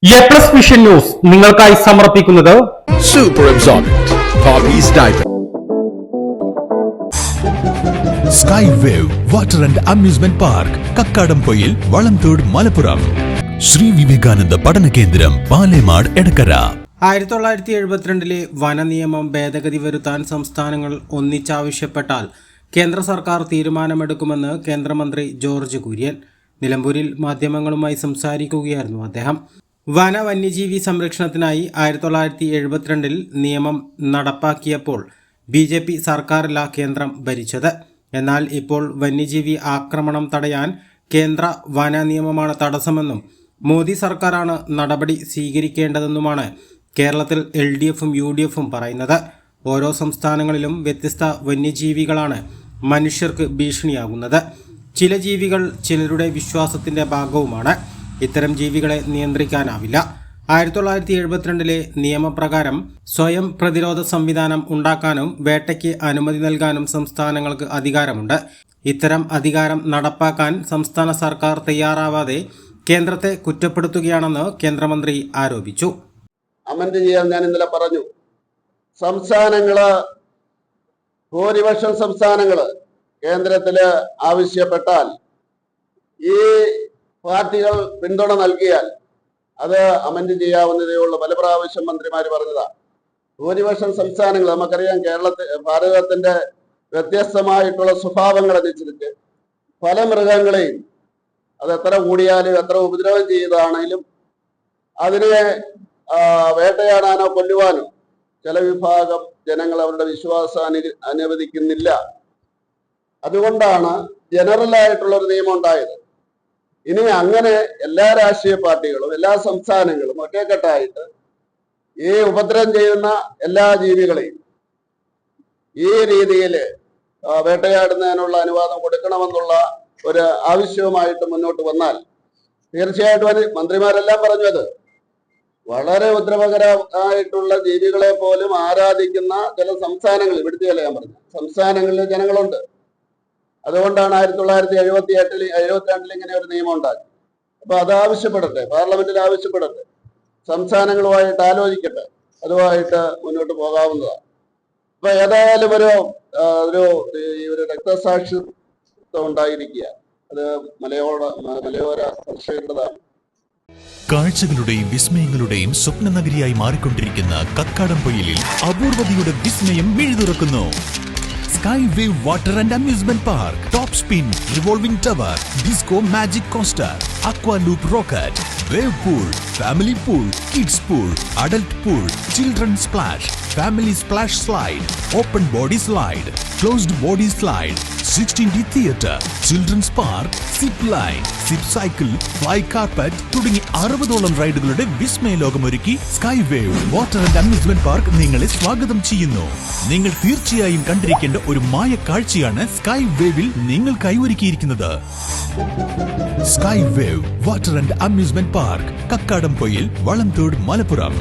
A+ vision news നിങ്ങൾക്കായി സമർപ്പിക്കുന്നത് Super Absorbent Poppy's Diaper. Sky Wave Water and Amusement Park, Kakkadampoyil, Valamthode, Malappuram. Shri Vivekananda പഠന കേന്ദ്രം, പാലേമാട്, എടക്കര. 1972 വനനിയമം ഭേദഗതി വരുത്താൻ സംസ്ഥാനങ്ങൾ ഒന്നിച്ചാവശ്യപ്പെട്ടാൽ കേന്ദ്ര സർക്കാർ തീരുമാനമെടുക്കുമെന്ന് കേന്ദ്രമന്ത്രി ജോർജ് കുര്യൻ. നിലമ്പൂരിൽ മാധ്യമങ്ങളുമായി സംസാരിക്കുകയായിരുന്നു അദ്ദേഹം. വന്യജീവി സംരക്ഷണത്തിനായി 1972 നിയമം നടപ്പാക്കിയപ്പോൾ BJP സർക്കാരല്ല കേന്ദ്രം ഭരിച്ചത്. എന്നാൽ ഇപ്പോൾ വന്യജീവി ആക്രമണം തടയാൻ കേന്ദ്ര വന നിയമമാണ് തടസ്സമെന്നും മോദി സർക്കാരാണ് നടപടി സ്വീകരിക്കേണ്ടതെന്നുമാണ് കേരളത്തിൽ LDFും UDFും പറയുന്നത്. ഓരോ സംസ്ഥാനങ്ങളിലും വ്യത്യസ്ത വന്യജീവികളാണ് മനുഷ്യർക്ക് ഭീഷണിയാകുന്നത്. ചില ജീവികൾ ചിലരുടെ വിശ്വാസത്തിൻ്റെ ഭാഗവുമാണ്. ഇത്തരം ജീവികളെ നിയന്ത്രിക്കാനാവില്ല. 1972 നിയമപ്രകാരം സ്വയം പ്രതിരോധ സംവിധാനം ഉണ്ടാക്കാനും വേട്ടയ്ക്ക് അനുമതി നൽകാനും സംസ്ഥാനങ്ങൾക്ക് അധികാരമുണ്ട്. ഇത്തരം അധികാരം നടപ്പാക്കാൻ സംസ്ഥാന സർക്കാർ തയ്യാറാവാതെ കേന്ദ്രത്തെ കുറ്റപ്പെടുത്തുകയാണെന്ന് കേന്ദ്രമന്ത്രി ആരോപിച്ചു. അമെൻഡ് ചെയ്യാൻ ഞാൻ ഇന്നലെ പറഞ്ഞു. ഭൂരിപക്ഷം സംസ്ഥാനങ്ങള് കേന്ദ്രത്തില് ആവശ്യപ്പെട്ടാൽ ഈ പാർട്ടികൾ പിന്തുണ നൽകിയാൽ അത് അമെൻഡ് ചെയ്യാവുന്നതേ ഉള്ളൂ. പല പ്രാവശ്യം മന്ത്രിമാര് പറഞ്ഞതാണ്. ഭൂരിപക്ഷം സംസ്ഥാനങ്ങൾ, നമുക്കറിയാം ഭാരതത്തിന്റെ വ്യത്യസ്തമായിട്ടുള്ള സ്വഭാവങ്ങൾ അനുസരിച്ച് പല മൃഗങ്ങളെയും അത് എത്ര കൂടിയാലും എത്ര ഉപദ്രവം ചെയ്തതാണെങ്കിലും അതിനെ വേട്ടയാടാനോ കൊല്ലുവാനോ ചില വിഭാഗം ജനങ്ങൾ അവരുടെ വിശ്വാസം അനുവദിക്കുന്നില്ല. അതുകൊണ്ടാണ് ജനറൽ ഒരു നിയമം ഉണ്ടായത്. ഇനി അങ്ങനെ എല്ലാ രാഷ്ട്രീയ പാർട്ടികളും എല്ലാ സംസ്ഥാനങ്ങളും ഒറ്റക്കെട്ടായിട്ട് ഈ ഉപദ്രവം ചെയ്യുന്ന എല്ലാ ജീവികളെയും ഈ രീതിയിൽ വേട്ടയാടുന്നതിനുള്ള അനുവാദം കൊടുക്കണമെന്നുള്ള ഒരു ആവശ്യവുമായിട്ട് മുന്നോട്ട് വന്നാൽ തീർച്ചയായിട്ടും മന്ത്രിമാരെല്ലാം പറഞ്ഞത് വളരെ ഉപദ്രവകരമായിട്ടുള്ള ജീവികളെ പോലും ആരാധിക്കുന്ന ചില സംസ്ഥാനങ്ങൾ, ഇവിടുത്തെ ഞാൻ പറഞ്ഞു, സംസ്ഥാനങ്ങളിൽ ജനങ്ങളുണ്ട്. അതുകൊണ്ടാണ് 1972 ഇങ്ങനെ ഒരു നിയമം ഉണ്ടാക്കി. അപ്പൊ അത് ആവശ്യപ്പെടട്ടെ, പാർലമെന്റിൽ ആവശ്യപ്പെടട്ടെ, സംസ്ഥാനങ്ങളുമായിട്ട് ആലോചിക്കട്ടെ, അതുമായിട്ട് മുന്നോട്ട് പോകാവുന്നതാണ്. അപ്പൊ ഏതായാലും ഒരു രക്തസാക്ഷിത്വം ഉണ്ടായിരിക്കുക, അത് മലയോര കർഷകരുടേതാണ്. കാഴ്ചകളുടെയും വിസ്മയങ്ങളുടെയും സ്വപ്നനഗരിയായി മാറിക്കൊണ്ടിരിക്കുന്ന കക്കാടംപൊയിലിൽ അപൂർവതയുടെ വിസ്മയം മിഴിതുറക്കുന്നു. Sky Wave Water and Amusement Park, Top Spin, Revolving Tower, Disco Magic Coaster, Aqua Loop Rocket, Wave Pool, Family Pool, Kids Pool, Adult Pool, Children Splash, Family Splash Slide, Open Body Slide, Closed Body Slide, 16D Theatre, Children's Park, Zip Line, Zip Cycle, Fly Carpet തുടങ്ങി 60ഓളം റൈഡുകളുടെ വിസ്മയ ലോകമൊരുക്കി sky wave water and amusement park നിങ്ങളെ സ്വാഗതം ചെയ്യുന്നു. നിങ്ങൾ തീർച്ചയായും കണ്ടിരിക്കേണ്ട ഒരു മായ കാഴ്ചയാണ് സ്കൈ വേവിൽ നിങ്ങൾക്കായി ഒരുക്കിയിരിക്കുന്നത്. Sky wave water and amusement park, Kakkadampoyil, Valamthode, Malappuram.